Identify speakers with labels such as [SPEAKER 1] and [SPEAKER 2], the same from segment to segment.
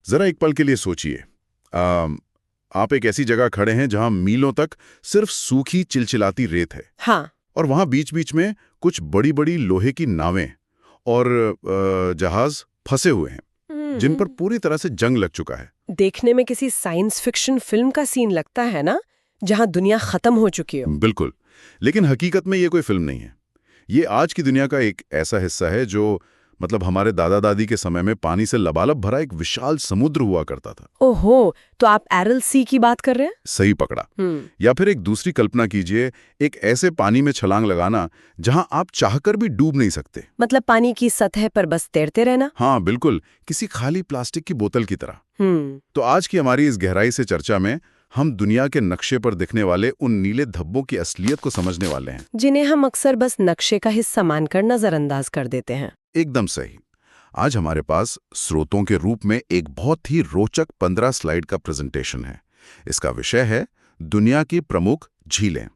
[SPEAKER 1] जरा एक पल के लिए सोचिए। आप एक ऐसी जगह खड़े हैं जहां मीलों तक सिर्फ सूखी चिलचिलाती रेत है।
[SPEAKER 2] हाँ।
[SPEAKER 1] और वहां बीच बीच में कुछ बड़ी बड़ी लोहे की नावें और जहाज फंसे हुए हैं जिन पर पूरी तरह से जंग लग चुका है।
[SPEAKER 2] देखने में किसी साइंस फिक्शन फिल्म का सीन लगता है ना, जहां दुनिया खत्म हो चुकी हो।
[SPEAKER 1] बिल्कुल। लेकिन हकीकत में ये कोई फिल्म नहीं है। ये आज की दुनिया का एक ऐसा हिस्सा है जो मतलब हमारे दादा दादी के समय में पानी से लबालब भरा एक विशाल समुद्र हुआ करता था।
[SPEAKER 2] ओहो, तो आप एरल सी की बात कर रहे हैं?
[SPEAKER 1] सही पकड़ा। या फिर एक दूसरी कल्पना कीजिए, एक ऐसे पानी में छलांग लगाना जहां आप चाहकर भी डूब नहीं सकते।
[SPEAKER 2] मतलब पानी की सतह पर बस तैरते रहना।
[SPEAKER 1] हाँ बिल्कुल, किसी खाली प्लास्टिक की बोतल की तरह। तो आज की हमारी इस गहराई से चर्चा में हम दुनिया के नक्शे पर दिखने वाले उन नीले धब्बों की असलियत को समझने वाले हैं,
[SPEAKER 2] जिन्हें हम अक्सर बस नक्शे का हिस्सा मानकर नजरअंदाज कर देते हैं।
[SPEAKER 1] एकदम सही। आज हमारे पास स्रोतों के रूप में एक बहुत ही रोचक 15 स्लाइड का प्रेजेंटेशन है। इसका विषय है दुनिया की प्रमुख झीलें,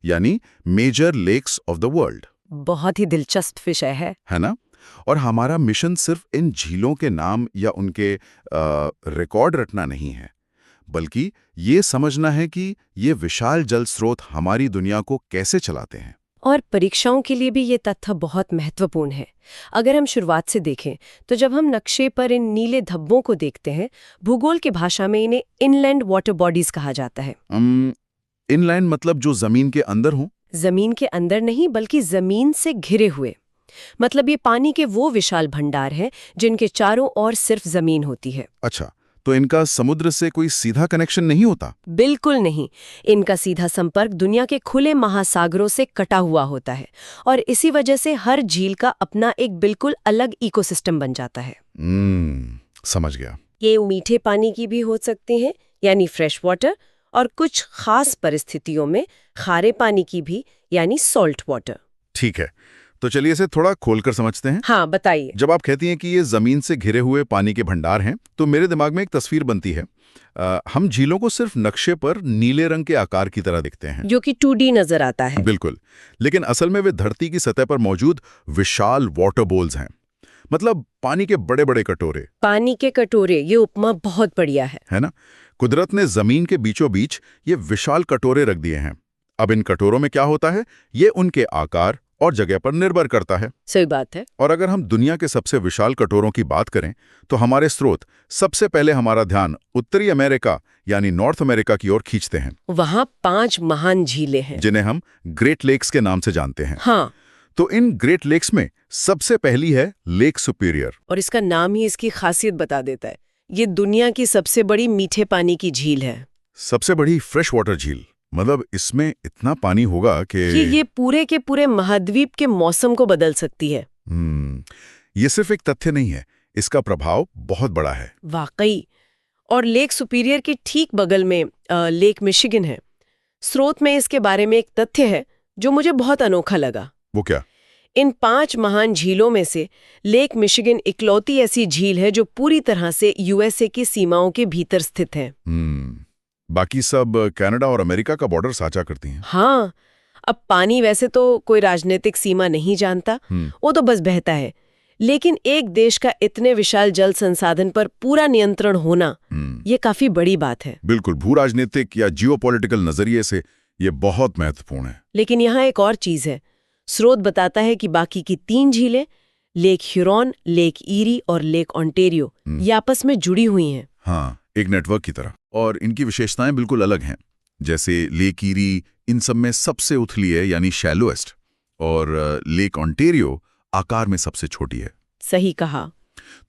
[SPEAKER 1] यानी major lakes of the world.
[SPEAKER 2] बहुत ही दिलचस्प विषय है
[SPEAKER 1] ना? और हमारा मिशन सिर्फ इन झीलों के नाम या उनके रिकॉर्ड रटना नहीं है, बल्कि ये समझना है कि ये विशाल जल स्रोत हमारी दुनिया को कैसे चलाते हैं।
[SPEAKER 2] और परीक्षाओं के लिए भी ये तथ्य बहुत महत्वपूर्ण है। अगर हम शुरुआत से देखें तो जब हम नक्शे पर इन नीले धब्बों को देखते हैं, भूगोल की भाषा में इन्हें इनलैंड वाटर बॉडीज कहा जाता है।
[SPEAKER 1] इनलैंड मतलब जो जमीन के अंदर हो?
[SPEAKER 2] जमीन के अंदर नहीं, बल्कि जमीन से घिरे हुए। मतलब ये पानी के वो विशाल भंडार हैं जिनके चारों ओर सिर्फ जमीन होती है।
[SPEAKER 1] अच्छा, तो इनका समुद्र से कोई सीधा कनेक्शन नहीं होता?
[SPEAKER 2] बिल्कुल नहीं। इनका सीधा संपर्क दुनिया के खुले महासागरों से कटा हुआ होता है और इसी वजह से हर झील का अपना एक बिल्कुल अलग इकोसिस्टम बन जाता है।
[SPEAKER 1] समझ गया।
[SPEAKER 2] ये मीठे पानी की भी हो सकती हैं, यानी फ्रेश वाटर, और कुछ खास परिस्थितियों में खारे पानी की भी, यानी सॉल्ट वाटर।
[SPEAKER 1] ठीक है, तो चलिए इसे थोड़ा खोलकर समझते हैं।
[SPEAKER 2] हाँ, बताइए।
[SPEAKER 1] जब आप कहती हैं कि ये जमीन से घिरे हुए पानी के भंडार हैं, तो मेरे दिमाग में एक तस्वीर बनती है। हम झीलों को सिर्फ नक्शे पर नीले रंग के आकार की तरह दिखते हैं,
[SPEAKER 2] जो कि 2D नजर आता है।
[SPEAKER 1] बिल्कुल, लेकिन असल में वे धरती की सतह पर मौजूद विशाल वाटर बोल्स हैं। मतलब पानी के बड़े बड़े कटोरे।
[SPEAKER 2] पानी के कटोरे, ये उपमा बहुत बढ़िया है
[SPEAKER 1] ना? कुदरत ने जमीन के बीचों बीच ये विशाल कटोरे रख दिए हैं। अब इन कटोरों में क्या होता है, ये उनके आकार और जगह पर निर्भर करता है।
[SPEAKER 2] सही बात है।
[SPEAKER 1] और अगर हम दुनिया के सबसे विशाल कटोरों की बात करें, तो हमारे स्रोत सबसे पहले हमारा ध्यान उत्तरी अमेरिका यानी नॉर्थ अमेरिका की ओर खींचते हैं।
[SPEAKER 2] वहाँ 5 महान झीलें हैं
[SPEAKER 1] जिन्हें हम ग्रेट लेक्स के नाम से जानते हैं।
[SPEAKER 2] हाँ।
[SPEAKER 1] तो इन ग्रेट लेक्स में सबसे पहली है लेक सुपीरियर।
[SPEAKER 2] और इसका नाम ही इसकी खासियत बता देता है। ये दुनिया की सबसे बड़ी मीठे पानी की झील है।
[SPEAKER 1] सबसे बड़ी फ्रेश वाटर झील, मतलब इसमें इतना पानी होगा कि
[SPEAKER 2] ये पूरे के पूरे महाद्वीप के मौसम को बदल सकती है।
[SPEAKER 1] ये सिर्फ एक तथ्य नहीं है, इसका प्रभाव बहुत बड़ा है।
[SPEAKER 2] वाकई। और लेक सुपीरियर के ठीक बगल में लेक मिशिगन है। स्रोत में इसके बारे में एक तथ्य है जो मुझे बहुत अनोखा लगा।
[SPEAKER 1] वो क्या?
[SPEAKER 2] इन 5 महान झीलों में से लेक मिशिगन इकलौती ऐसी झील है जो पूरी तरह से यूएसए की सीमाओं के भीतर स्थित है।
[SPEAKER 1] बाकी सब कनाडा और अमेरिका का बॉर्डर साझा करती हैं।
[SPEAKER 2] हाँ। अब पानी वैसे तो कोई राजनीतिक सीमा नहीं जानता, वो तो बस बहता है। लेकिन एक देश का इतने विशाल जल संसाधन पर पूरा नियंत्रण होना, ये काफी बड़ी बात है।
[SPEAKER 1] बिल्कुल, भू राजनीतिक या जियोपॉलिटिकल नजरिए से ये बहुत महत्वपूर्ण है।
[SPEAKER 2] लेकिन यहाँ एक और चीज है। स्रोत बताता है कि बाकी की 3 झीलें, लेक ह्यूरॉन, लेक ईरी और लेक ऑन्टेरियो, ये आपस में जुड़ी हुई हैं।
[SPEAKER 1] हाँ, एक नेटवर्क की तरह। और इनकी विशेषताएं बिल्कुल अलग हैं। जैसे लेक ईरी इन सब में सबसे उथली है, यानी शैलोएस्ट, और लेक ऑन्टेरियो आकार में सबसे छोटी है।
[SPEAKER 2] सही कहा।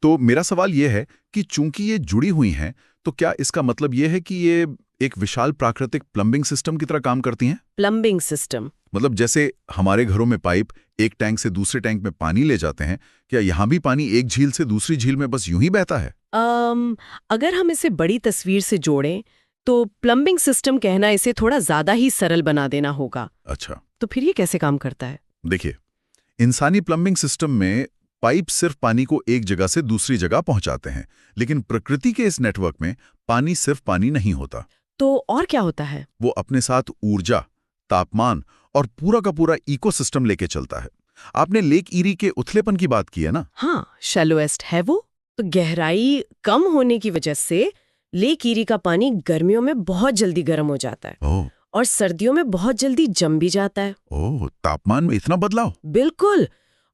[SPEAKER 1] तो मेरा सवाल यह है कि चूंकि ये जुड़ी हुई हैं, तो क्या इसका मतलब यह है कि ये एक विशाल प्राकृतिक प्लम्बिंग सिस्टम की तरह काम करती हैं?
[SPEAKER 2] प्लम्बिंग सिस्टम मतलब
[SPEAKER 1] जैसे हमारे घरों में पाइप एक टैंक से दूसरे टैंक में पानी ले जाते हैं, क्या यहाँ भी पानी एक झील से दूसरी झील में बस यूं ही बहता है?
[SPEAKER 2] अगर हम इसे बड़ी तस्वीर से जोड़ें तो प्लम्बिंग सिस्टम कहना इसे थोड़ा ज्यादा ही सरल बना देना होगा।
[SPEAKER 1] अच्छा,
[SPEAKER 2] तो फिर ये कैसे काम करता है?
[SPEAKER 1] देखिए, इंसानी प्लम्बिंग सिस्टम में पाइप सिर्फ पानी को एक जगह से दूसरी जगह पहुंचाते हैं, लेकिन प्रकृति के इस नेटवर्क में पानी सिर्फ पानी नहीं होता।
[SPEAKER 2] तो और क्या होता है?
[SPEAKER 1] वो अपने साथ ऊर्जा, तापमान और पूरा का पूरा इकोसिस्टम लेके चलता है। आपने लेक ईरी के उथलेपन की बात की है ना?
[SPEAKER 2] हाँ, शैलोएस्ट है वो। तो गहराई कम होने की वजह से लेक ईरी का पानी गर्मियों में बहुत जल्दी गर्म हो जाता है
[SPEAKER 1] ओह
[SPEAKER 2] और सर्दियों में बहुत जल्दी जम भी जाता है।
[SPEAKER 1] ओह, तापमान में इतना बदलाव?
[SPEAKER 2] बिल्कुल।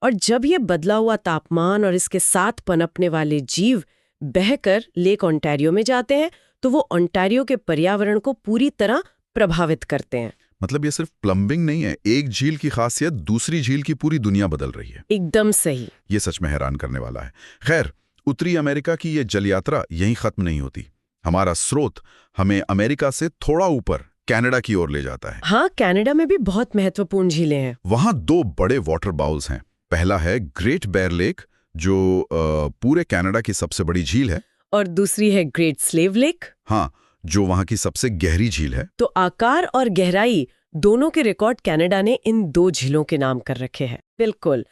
[SPEAKER 2] और जब ये बदला हुआ तापमान और इसके साथ पनपने वाले जीव बहकर लेक ओंटारियो में जाते हैं तो वो ओंटारियो के पर्यावरण को पूरी तरह प्रभावित करते हैं।
[SPEAKER 1] मतलब ये सिर्फ प्लम्बिंग नहीं है, एक झील की खासियत दूसरी झील की पूरी दुनिया बदल रही है।
[SPEAKER 2] एकदम सही।
[SPEAKER 1] ये सच में हैरान करने वाला है। खैर, उत्तरी अमेरिका की ये जल यात्रा यहीं खत्म नहीं होती। हमारा स्रोत हमें अमेरिका से थोड़ा ऊपर कनाडा की ओर ले जाता है।
[SPEAKER 2] हाँ, कनाडा में भी बहुत महत्वपूर्ण झीलें हैं।
[SPEAKER 1] वहां 2 बड़े वाटर बाउल्स हैं। पहला है ग्रेट बेयर लेक, जो पूरे कनाडा की सबसे बड़ी झील है,
[SPEAKER 2] और दूसरी है ग्रेट स्लेव लेक।
[SPEAKER 1] हाँ, जो वहां की सबसे गहरी झील है।
[SPEAKER 2] तो आकार और गहराई दोनों के रिकॉर्ड कनाडा ने इन 2 झीलों के नाम कर रखे हैं। बिल्कुल।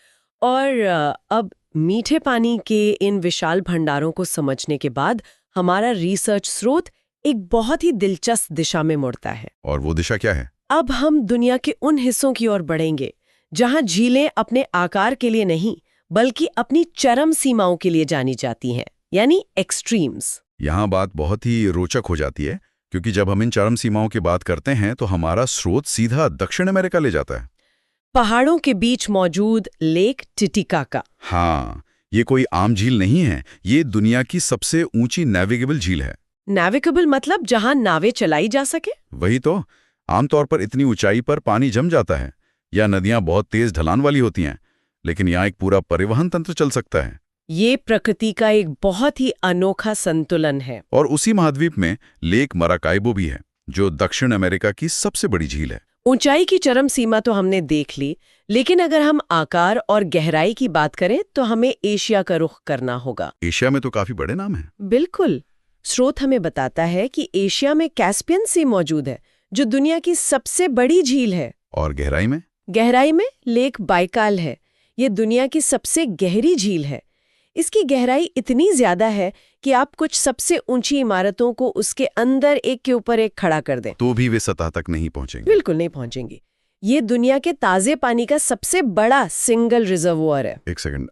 [SPEAKER 2] और अब मीठे पानी के इन विशाल भंडारों को समझने के बाद हमारा रिसर्च स्रोत एक बहुत ही दिलचस्प दिशा में मुड़ता है।
[SPEAKER 1] और वो दिशा क्या है?
[SPEAKER 2] अब हम दुनिया के उन हिस्सों की ओर बढ़ेंगे जहां झीलें अपने आकार के लिए नहीं बल्कि अपनी चरम सीमाओं के लिए जानी जाती हैं, यानी एक्सट्रीम्स।
[SPEAKER 1] यहाँ बात बहुत ही रोचक हो जाती है, क्योंकि जब हम इन चरम सीमाओं की बात करते हैं तो हमारा स्रोत सीधा दक्षिण अमेरिका ले जाता है।
[SPEAKER 2] पहाड़ों के बीच मौजूद लेक टिटिकाका।
[SPEAKER 1] हाँ, ये कोई आम झील नहीं है, ये दुनिया की सबसे ऊंची नेविगेबल झील है।
[SPEAKER 2] नेविगेबल मतलब जहां नावें चलाई जा सके?
[SPEAKER 1] वही तो। आमतौर पर इतनी ऊंचाई पर पानी जम जाता है या नदियां बहुत तेज ढलान वाली होती हैं, लेकिन यहाँ एक पूरा परिवहन तंत्र चल सकता है।
[SPEAKER 2] ये प्रकृति का एक बहुत ही अनोखा संतुलन है।
[SPEAKER 1] और उसी महाद्वीप में लेक मराकाइबो भी है, जो दक्षिण अमेरिका की सबसे बड़ी झील है।
[SPEAKER 2] ऊंचाई की चरम सीमा तो हमने देख ली, लेकिन अगर हम आकार और गहराई की बात करें तो हमें एशिया का रुख करना होगा।
[SPEAKER 1] एशिया में तो काफी बड़े नाम हैं।
[SPEAKER 2] बिल्कुल। स्रोत हमें बताता है कि एशिया में कैस्पियन सी मौजूद है, जो दुनिया की सबसे बड़ी झील है।
[SPEAKER 1] और गहराई में?
[SPEAKER 2] गहराई में लेक बाइकाल है। ये दुनिया की सबसे गहरी झील है। इसकी गहराई इतनी ज्यादा है कि आप कुछ सबसे ऊंची इमारतों को उसके अंदर एक के ऊपर एक खड़ा कर दें
[SPEAKER 1] तो भी वे सतह तक नहीं पहुंचेंगे।
[SPEAKER 2] बिल्कुल नहीं पहुंचेंगी। ये दुनिया के ताजे पानी का सबसे बड़ा सिंगल रिजर्वोयर है।
[SPEAKER 1] एक सेकंड,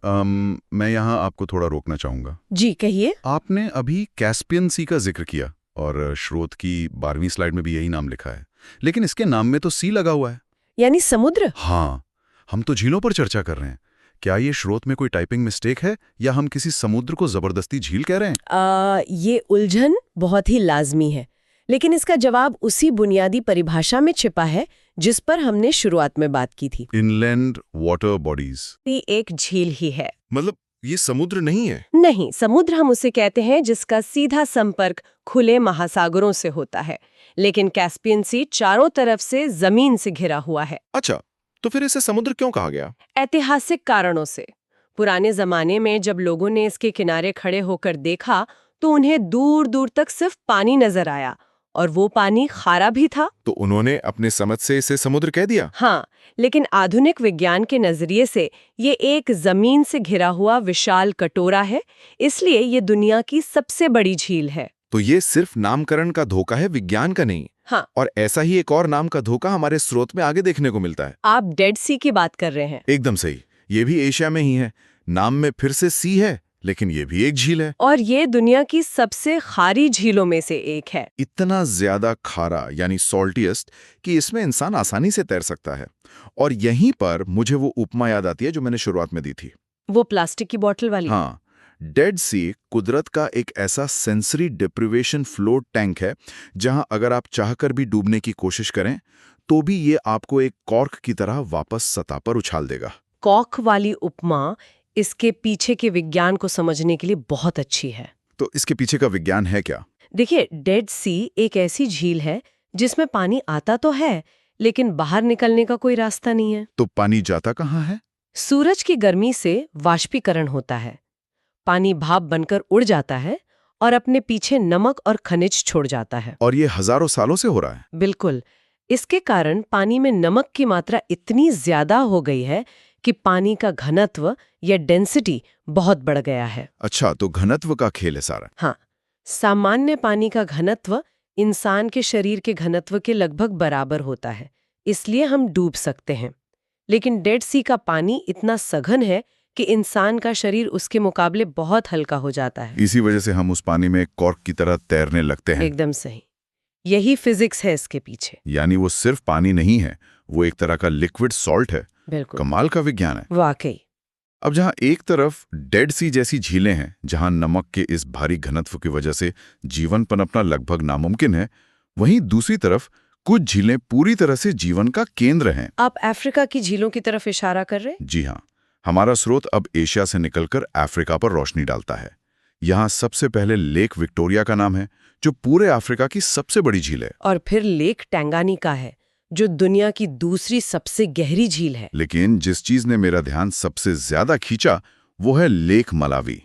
[SPEAKER 1] मैं यहाँ आपको थोड़ा रोकना चाहूंगा।
[SPEAKER 2] जी कहिए।
[SPEAKER 1] आपने अभी कैस्पियन सी का जिक्र किया और स्रोत की 12वीं स्लाइड में भी यही नाम लिखा है, लेकिन इसके नाम में तो सी लगा हुआ है,
[SPEAKER 2] यानी समुद्र।
[SPEAKER 1] हाँ, हम तो झीलों पर चर्चा कर रहे हैं। क्या ये स्रोत में कोई टाइपिंग मिस्टेक है या हम किसी समुद्र को जबरदस्ती झील कह रहे हैं?
[SPEAKER 2] ये उलझन बहुत ही लाजमी है, लेकिन इसका जवाब उसी बुनियादी परिभाषा में छिपा है जिस पर हमने शुरुआत में बात की थी।
[SPEAKER 1] Inland water bodies.
[SPEAKER 2] ये एक झील ही है।
[SPEAKER 1] मतलब ये समुद्र नहीं है?
[SPEAKER 2] नहीं, समुद्र हम उसे कहते हैं जिसका सीधा संपर्क खुले महासागरों से होता है, लेकिन कैस्पियन सी चारों तरफ से जमीन से घिरा हुआ है।
[SPEAKER 3] अच्छा, तो फिर इसे समुद्र क्यों कहा गया?
[SPEAKER 2] ऐतिहासिक कारणों से। पुराने जमाने में जब लोगों ने इसके किनारे खड़े होकर देखा तो उन्हें दूर दूर तक सिर्फ पानी नजर आया, और वो पानी खारा भी था।
[SPEAKER 3] तो उन्होंने अपने समझ से इसे समुद्र कह दिया।
[SPEAKER 2] हाँ, लेकिन आधुनिक विज्ञान के नजरिए से ये एक जमीन से घिरा हुआ विशाल कटोरा है, इसलिए ये दुनिया की सबसे बड़ी झील है।
[SPEAKER 3] तो ये सिर्फ नामकरण का धोखा है, विज्ञान का नहीं।
[SPEAKER 2] हाँ।
[SPEAKER 3] और ऐसा ही एक और नाम का धोखा हमारे स्रोत में आगे देखने को मिलता है।
[SPEAKER 2] आप डेड सी की बात कर रहे हैं?
[SPEAKER 3] एकदम सही। ये भी एशिया में ही है। नाम में फिर से सी है, लेकिन ये भी एक झील है।
[SPEAKER 2] और ये दुनिया की सबसे खारी झीलों में से एक है।
[SPEAKER 3] इतना ज्यादा खारा यानी सॉल्टिएस्ट कि इसमें इंसान आसानी से तैर सकता है। और यहीं पर मुझे वो उपमा याद आती है जो मैंने शुरुआत में दी थी।
[SPEAKER 2] वो प्लास्टिक की बोतल वाली?
[SPEAKER 3] हाँ, डेड सी कुदरत का एक ऐसा सेंसरी डिप्रिवेशन फ्लोट टैंक है जहां अगर आप चाहकर भी डूबने की कोशिश करें तो भी ये आपको एक कॉर्क की तरह वापस सतह पर उछाल देगा।
[SPEAKER 2] कॉर्क वाली उपमा इसके पीछे के विज्ञान को समझने के लिए बहुत अच्छी है।
[SPEAKER 3] तो इसके पीछे का विज्ञान है क्या?
[SPEAKER 2] देखिए, डेड सी एक ऐसी झील है जिसमें पानी आता तो है, लेकिन बाहर निकलने का कोई रास्ता नहीं है।
[SPEAKER 3] तो पानी जाता कहाँ है?
[SPEAKER 2] सूरज की गर्मी से वाष्पीकरण होता है, पानी भाप बनकर उड़ जाता है और अपने पीछे नमक और खनिज छोड़ जाता है।
[SPEAKER 3] और ये हजारों सालों से हो रहा है?
[SPEAKER 2] बिल्कुल। इसके कारण पानी में नमक की मात्रा इतनी ज्यादा हो गई है कि पानी का घनत्व या डेंसिटी बहुत बढ़ गया है।
[SPEAKER 3] अच्छा, तो घनत्व का खेल है सारा।
[SPEAKER 2] हाँ, सामान्य पानी का घनत्व इंसान के शरीर के घनत्व के लगभग बराबर होता है, इसलिए हम डूब सकते हैं। लेकिन डेड सी का पानी इतना सघन है कि इंसान का शरीर उसके मुकाबले बहुत हल्का हो जाता है।
[SPEAKER 3] इसी वजह से हम उस पानी में कॉर्क की तरह तैरने लगते हैं।
[SPEAKER 2] एकदम सही। यही फिजिक्स है इसके पीछे।
[SPEAKER 3] यानी वो सिर्फ पानी नहीं है, वो एक तरह का लिक्विड सॉल्ट है।
[SPEAKER 2] बिल्कुल,
[SPEAKER 3] कमाल का विज्ञान है।
[SPEAKER 2] वाकई।
[SPEAKER 3] अब जहां एक तरफ डेड सी जैसी झीलें हैं, जहां नमक के इस भारी घनत्व की वजह से जीवन पनपना लगभग नामुमकिन है, वहीं दूसरी तरफ कुछ झीलें पूरी तरह से जीवन का केंद्र हैं।
[SPEAKER 2] आप अफ्रीका की झीलों की तरफ इशारा कर रहे हैं?
[SPEAKER 3] जी हाँ, हमारा स्रोत अब एशिया से निकलकर अफ्रीका पर रोशनी डालता है। यहाँ सबसे पहले लेक विक्टोरिया का नाम है, जो पूरे अफ्रीका की सबसे बड़ी झील है।
[SPEAKER 2] और फिर लेक टैंगानिका है, जो दुनिया की दूसरी सबसे गहरी झील है।
[SPEAKER 3] लेकिन जिस चीज ने मेरा ध्यान सबसे ज्यादा खींचा वो है लेक मलावी।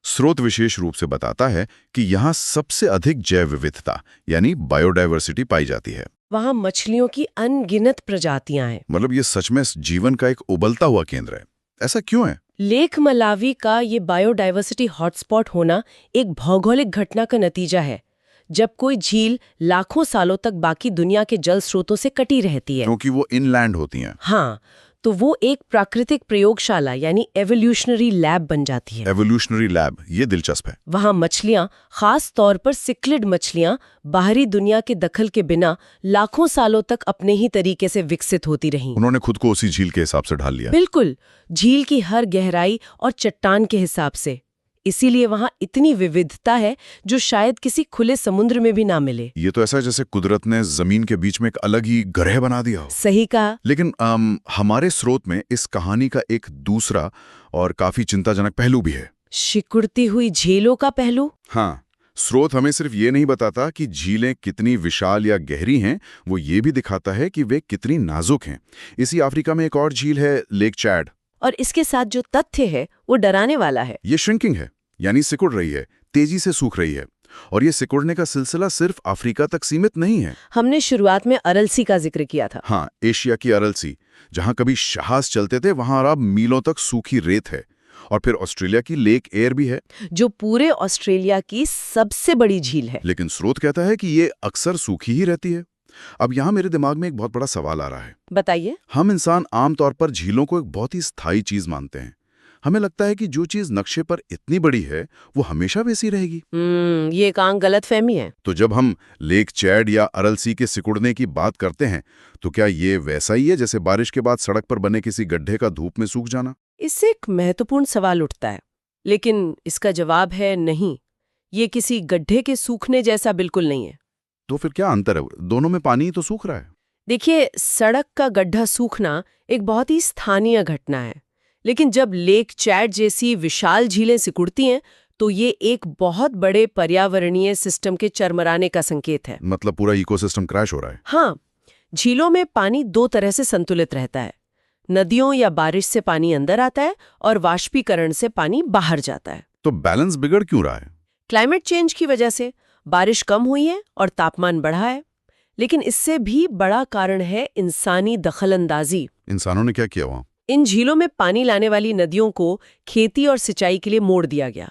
[SPEAKER 3] स्रोत विशेष रूप से बताता है कि यहाँ सबसे अधिक जैव विविधता यानी बायोडायवर्सिटी पाई जाती है।
[SPEAKER 2] वहाँ मछलियों की अनगिनत प्रजातियां हैं।
[SPEAKER 3] मतलब ये सच में जीवन का एक उबलता हुआ केंद्र है। ऐसा क्यों है?
[SPEAKER 2] लेक मलावी का ये बायोडायवर्सिटी हॉटस्पॉट होना एक भौगोलिक घटना का नतीजा है, जब कोई झील लाखों सालों तक बाकी दुनिया के जल स्रोतों से कटी रहती है।
[SPEAKER 3] क्योंकि वो इनलैंड होती हैं।
[SPEAKER 2] हाँ, तो वो एक प्राकृतिक प्रयोगशाला यानी एवोल्यूशनरी लैब बन जाती है।
[SPEAKER 3] एवोल्यूशनरी लैब, ये दिलचस्प है।
[SPEAKER 2] वहाँ मछलियाँ, खास तौर पर सिक्लिड मछलियाँ, बाहरी दुनिया के दखल के बिना लाखों सालों तक अपने ही तरीके से विकसित होती रहीं।
[SPEAKER 3] उन्होंने खुद को उसी झील के हिसाब से ढाल लिया।
[SPEAKER 2] बिल्कुल, झील की हर गहराई और चट्टान के हिसाब से। इसीलिए वहाँ इतनी विविधता है जो शायद किसी खुले समुद्र में भी ना मिले।
[SPEAKER 3] ये तो ऐसा है जैसे कुदरत ने जमीन के बीच में एक अलग ही ग्रह बना दिया हो।
[SPEAKER 2] सही कहा।
[SPEAKER 3] लेकिन हमारे स्रोत में इस कहानी का एक दूसरा और काफी चिंताजनक पहलू भी है।
[SPEAKER 2] सिकुड़ती हुई झीलों का पहलू।
[SPEAKER 3] हाँ, स्रोत हमें सिर्फ ये नहीं बताता कि झीलें कितनी विशाल या गहरी हैं, वो ये भी दिखाता है कि वे कितनी नाजुक हैं। इसी अफ्रीका में एक और झील है, लेक चैड।
[SPEAKER 2] और इसके साथ जो तथ्य है वो डराने वाला है।
[SPEAKER 3] ये श्रिंकिंग है, यानी सिकुड़ रही है, तेजी से सूख रही है। और ये सिकुड़ने का सिलसिला सिर्फ अफ्रीका तक सीमित नहीं है।
[SPEAKER 2] हमने शुरुआत में अरल सी का जिक्र किया था।
[SPEAKER 3] हाँ, एशिया की अरल सी, जहां कभी जहाज चलते थे वहां अब मीलों तक सूखी रेत है। और फिर ऑस्ट्रेलिया की लेक एयर भी है,
[SPEAKER 2] जो पूरे ऑस्ट्रेलिया की सबसे बड़ी झील है।
[SPEAKER 3] लेकिन स्रोत कहता है कि ये अक्सर सूखी ही रहती है। अब यहाँ मेरे दिमाग में एक बहुत बड़ा सवाल आ रहा है।
[SPEAKER 2] बताइए।
[SPEAKER 3] हम इंसान आमतौर पर झीलों को एक बहुत ही स्थायी चीज मानते हैं। हमें लगता है कि जो चीज नक्शे पर इतनी बड़ी है वो हमेशा वैसी रहेगी।
[SPEAKER 2] ये एक आम गलतफहमी है।
[SPEAKER 3] तो जब हम लेक चैड या अरल सी के सिकुड़ने की बात करते हैं, तो क्या ये वैसा ही है जैसे बारिश के बाद सड़क पर बने किसी गड्ढे का धूप में सूख जाना?
[SPEAKER 2] इससे एक महत्वपूर्ण सवाल उठता है, लेकिन इसका जवाब है नहीं। ये किसी गड्ढे के सूखने जैसा बिल्कुल नहीं है।
[SPEAKER 3] तो फिर क्या अंतर है? दोनों में पानी तो सूख रहा है।
[SPEAKER 2] देखिए, सड़क का गड्ढा सूखना एक बहुत ही स्थानीय घटना है, लेकिन जब लेक चैड जैसी विशाल झीलें सिकुड़ती हैं तो ये एक बहुत बड़े पर्यावरणीय सिस्टम के चरमराने का संकेत है।
[SPEAKER 3] मतलब पूरा इकोसिस्टम क्रैश हो रहा है।
[SPEAKER 2] हाँ, झीलों में पानी दो तरह से संतुलित रहता है। नदियों या बारिश से पानी अंदर आता है और वाष्पीकरण से पानी बाहर जाता है।
[SPEAKER 3] तो बैलेंस बिगड़ क्यों रहा है?
[SPEAKER 2] क्लाइमेट चेंज की वजह से बारिश कम हुई है और तापमान बढ़ा है, लेकिन इससे भी बड़ा कारण है इंसानी दखलंदाजी।
[SPEAKER 3] इंसानों ने क्या किया वहां?
[SPEAKER 2] इन झीलों में पानी लाने वाली नदियों को खेती और सिंचाई के लिए मोड़ दिया गया।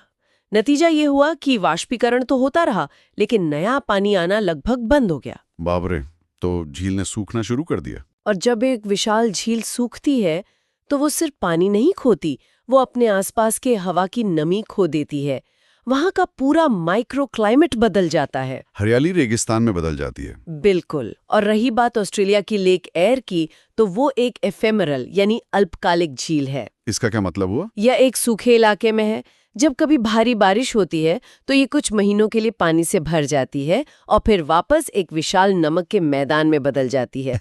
[SPEAKER 2] नतीजा ये हुआ कि वाष्पीकरण तो होता रहा, लेकिन नया पानी आना लगभग बंद हो गया।
[SPEAKER 3] बाप रे, तो झील ने सूखना शुरू कर दिया।
[SPEAKER 2] और जब एक विशाल झील सूखती है तो वो सिर्फ पानी नहीं खोती, वो अपने आसपास के हवा की नमी खो देती है। वहां का पूरा माइक्रो क्लाइमेट बदल जाता है।
[SPEAKER 3] हरियाली रेगिस्तान में बदल जाती है।
[SPEAKER 2] बिल्कुल। और रही बात ऑस्ट्रेलिया की लेक एयर की, तो वो एक एफेमरल यानी अल्पकालिक झील है।
[SPEAKER 3] इसका क्या मतलब हुआ?
[SPEAKER 2] यह एक सूखे इलाके में है। जब कभी भारी बारिश होती है तो ये कुछ महीनों के लिए पानी से भर जाती है और फिर वापस एक विशाल नमक के मैदान में बदल जाती है।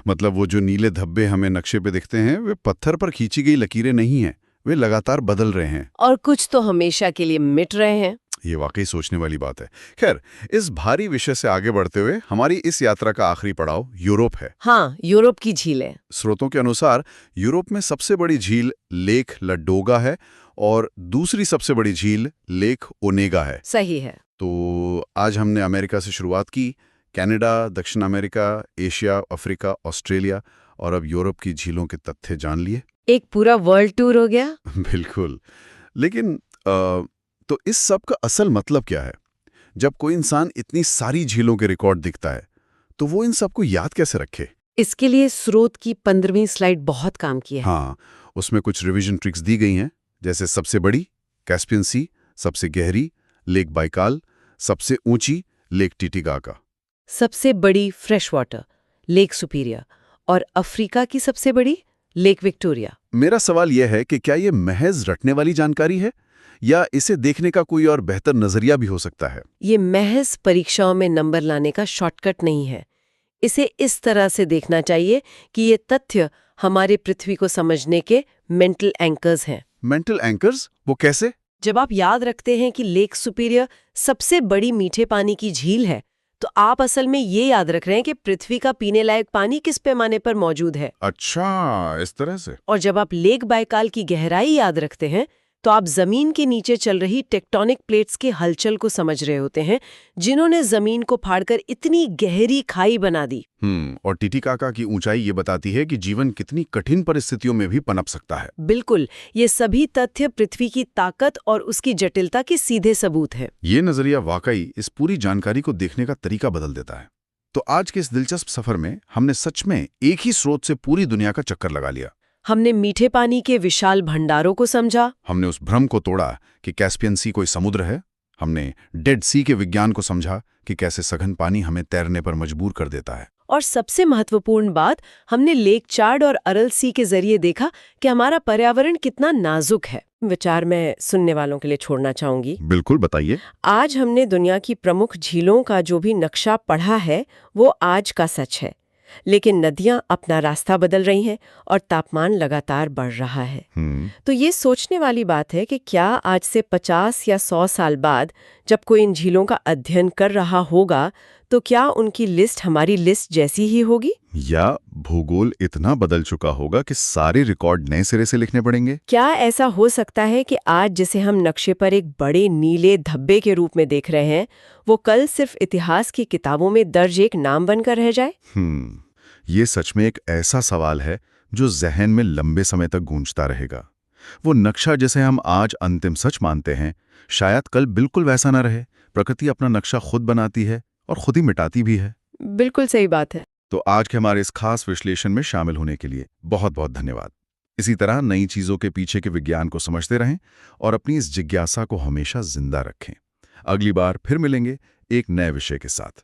[SPEAKER 3] मतलब वो जो नीले धब्बे हमें नक्शे पे दिखते हैं वे पत्थर पर खींची गई लकीरें नहीं हैं, वे लगातार बदल रहे हैं।
[SPEAKER 2] और कुछ तो हमेशा के लिए मिट रहे हैं।
[SPEAKER 3] ये वाकई सोचने वाली बात है। खैर, इस भारी विषय से आगे बढ़ते हुए हमारी इस यात्रा का आखिरी पड़ाव यूरोप है।
[SPEAKER 2] हाँ, यूरोप की झीलें।
[SPEAKER 3] स्रोतों के अनुसार यूरोप में सबसे बड़ी झील लेक लडोगा है और दूसरी सबसे बड़ी झील लेक ओनेगा है।
[SPEAKER 2] सही है।
[SPEAKER 3] तो आज हमने अमेरिका से शुरुआत की, कनाडा, दक्षिण अमेरिका, एशिया, अफ्रीका, ऑस्ट्रेलिया और अब यूरोप की झीलों के तथ्य जान लिए।
[SPEAKER 2] एक पूरा वर्ल्ड टूर हो गया।
[SPEAKER 3] बिल्कुल। लेकिन तो इस सब का असल मतलब क्या है? जब कोई इंसान इतनी सारी झीलों के रिकॉर्ड दिखता है तो वो इन सबको याद कैसे रखे?
[SPEAKER 2] इसके लिए स्रोत की 15वीं स्लाइड बहुत काम की है।
[SPEAKER 3] हाँ,
[SPEAKER 1] उसमें कुछ रिवीजन ट्रिक्स दी गई हैं, जैसे सबसे बड़ी कैस्पियन सी, सबसे गहरी लेक बाइकाल, सबसे ऊंची लेक टिटिकाका।
[SPEAKER 2] सबसे बड़ी फ्रेश वाटर लेक सुपीरियर और अफ्रीका की सबसे बड़ी लेक विक्टोरिया।
[SPEAKER 1] मेरा सवाल यह है कि क्या ये महज रटने वाली जानकारी है या इसे देखने का कोई और बेहतर नजरिया भी हो सकता है?
[SPEAKER 2] ये महज परीक्षाओं में नंबर लाने का शॉर्टकट नहीं है। इसे इस तरह से देखना चाहिए कि ये तथ्य हमारे पृथ्वी को समझने के मेंटल एंकर्स हैं।
[SPEAKER 1] Mental anchors? वो कैसे?
[SPEAKER 2] जब आप याद रखते हैं कि लेक सुपीरियर सबसे बड़ी मीठे पानी की झील है, तो आप असल में ये याद रख रहे हैं कि पृथ्वी का पीने लायक पानी किस पैमाने पर मौजूद है।
[SPEAKER 1] अच्छा, इस तरह से।
[SPEAKER 2] और जब आप लेक बाइकाल की गहराई याद रखते हैं, तो आप जमीन के नीचे चल रही टेक्टोनिक प्लेट्स के हलचल को समझ रहे होते हैं, जिन्होंने जमीन को फाड़कर इतनी गहरी खाई बना दी।
[SPEAKER 1] और टिटिकाका की ऊंचाई ये बताती है कि जीवन कितनी कठिन परिस्थितियों में भी पनप सकता है।
[SPEAKER 2] बिल्कुल, ये सभी तथ्य पृथ्वी की ताकत और उसकी जटिलता के सीधे सबूत हैं।
[SPEAKER 1] ये नजरिया वाकई इस पूरी जानकारी को देखने का तरीका बदल देता है। तो आज के इस दिलचस्प सफर में हमने सच में एक ही स्रोत से पूरी दुनिया का चक्कर लगा लिया।
[SPEAKER 2] हमने मीठे पानी के विशाल भंडारों को समझा,
[SPEAKER 1] हमने उस भ्रम को तोड़ा कि कैस्पियन सी कोई समुद्र है, हमने डेड सी के विज्ञान को समझा कि कैसे सघन पानी हमें तैरने पर मजबूर कर देता है,
[SPEAKER 2] और सबसे महत्वपूर्ण बात, हमने लेक चार्ड और अरल सी के जरिए देखा कि हमारा पर्यावरण कितना नाजुक है। विचार मैं सुनने वालों के लिए छोड़ना चाहूंगी।
[SPEAKER 1] बिल्कुल, बताइए।
[SPEAKER 2] आज हमने दुनिया की प्रमुख झीलों का जो भी नक्शा पढ़ा है, वो आज का सच है। लेकिन नदियां अपना रास्ता बदल रही हैं और तापमान लगातार बढ़ रहा है। तो ये सोचने वाली बात है कि क्या आज से 50 या 100 साल बाद जब कोई इन झीलों का अध्ययन कर रहा होगा, तो क्या उनकी लिस्ट हमारी लिस्ट जैसी ही होगी?
[SPEAKER 3] या भूगोल इतना बदल चुका होगा कि सारे रिकॉर्ड नए सिरे से लिखने पड़ेंगे?
[SPEAKER 2] क्या ऐसा हो सकता है कि आज जिसे हम नक्शे पर एक बड़े नीले धब्बे के रूप में देख रहे हैं, वो कल सिर्फ इतिहास की किताबों में दर्ज एक नाम बनकर रह जाए?
[SPEAKER 3] ये सच में एक ऐसा सवाल है जो जहन में लंबे समय तक गूंजता रहेगा। वो नक्शा जिसे हम आज अंतिम सच मानते हैं, शायद कल बिल्कुल वैसा न रहे। प्रकृति अपना नक्शा खुद बनाती है और खुद ही मिटाती भी है।
[SPEAKER 2] बिल्कुल सही बात है।
[SPEAKER 3] तो आज के हमारे इस खास विश्लेषण में शामिल होने के लिए बहुत बहुत धन्यवाद। इसी तरह नई चीजों के पीछे के विज्ञान को समझते रहें और अपनी इस जिज्ञासा को हमेशा जिंदा रखें। अगली बार फिर मिलेंगे एक नए विषय के साथ।